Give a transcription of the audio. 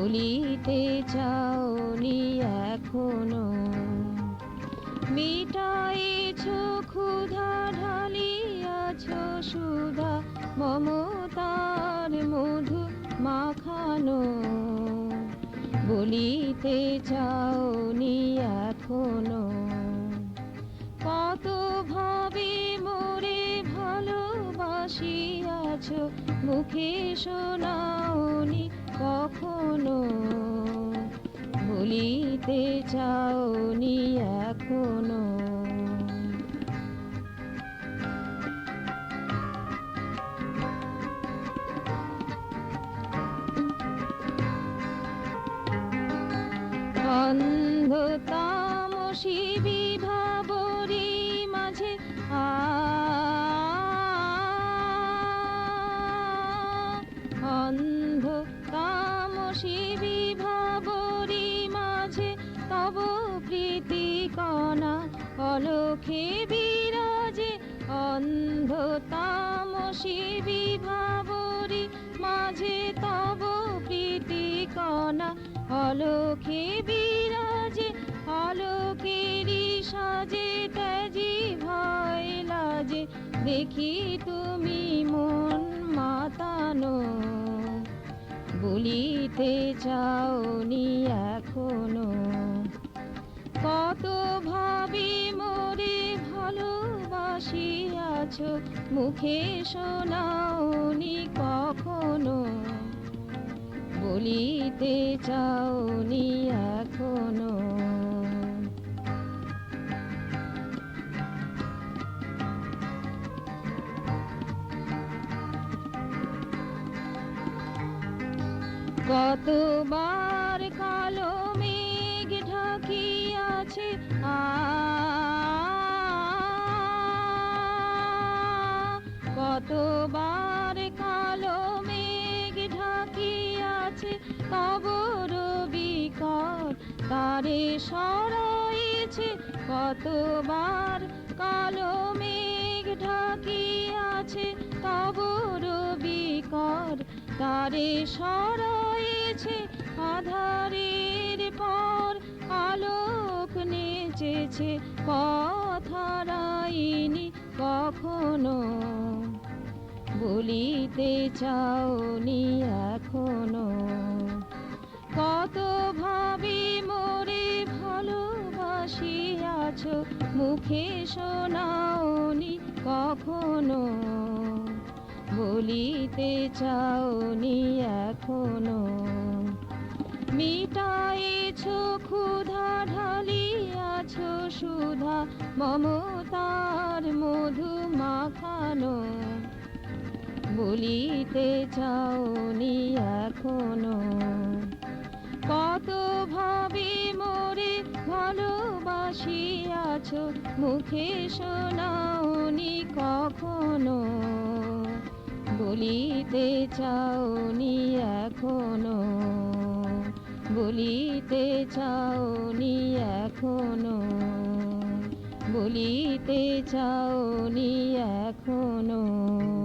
বলিতে চাওনি এখনো। মিটাইছ ক্ষুধা, ঢালিয়াছ সুধা, মমতার মধু মাখানো। বলিতে চাওনি এখনো। কত ভাবে মোরে ভালোবাসিয়াছ, মুখে শোনাওনি কখনো। বলিতে চাওনি এখনো। অন্ধ তামসী বিভাবরী মাঝে অন্ধ তামসী বিভাবরী মাঝে তব প্রীতি কণা অলখে বিরাজে। অন্ধ তামসী বিভাবরী মাঝে তব প্রীতি কণা অলখে বিরাজে। আলোকেরই সাজে তেজি ভয় লাজে, দেখি তুমি মন মাতানো। বলিতে চাওনি এখনো। কত ভাবি মোরে ভালোবাসিয়াছ, মুখে শোনাওনি কখনো। বলিতে চাওনি এখনো। কতবার কালো মেঘ ঢাকিয়াছে কতবার কালো মেঘ ঢাকিয়াছে তব রবিকর তারে সরাইছে। কতবার কালো মেঘ ঢাকিয়াছে তব রবিকর তারে সরাইছে। আধারের পর আলোক নেচেছে, পথ হারাইনি কখনো। বলিতে চাওনি এখনো। কত ভাবি মোরে ভালোবাসিয়াছ, মুখে শোনাওনি কখনো। বলিতে চাওনি এখনো। মিটাইছ ক্ষুধা, ঢালিয়াছ সুধা, মমতার মধু মাখানো। বলিতে চাওনি এখনো। কত ভাবি মোরে ভালোবাসিয়াছ, মুখে শোনাওনি কখনো। বলিতে চাওনি এখনো। বলিতে চাওনি এখনো। বলিতে চাওনি এখনো।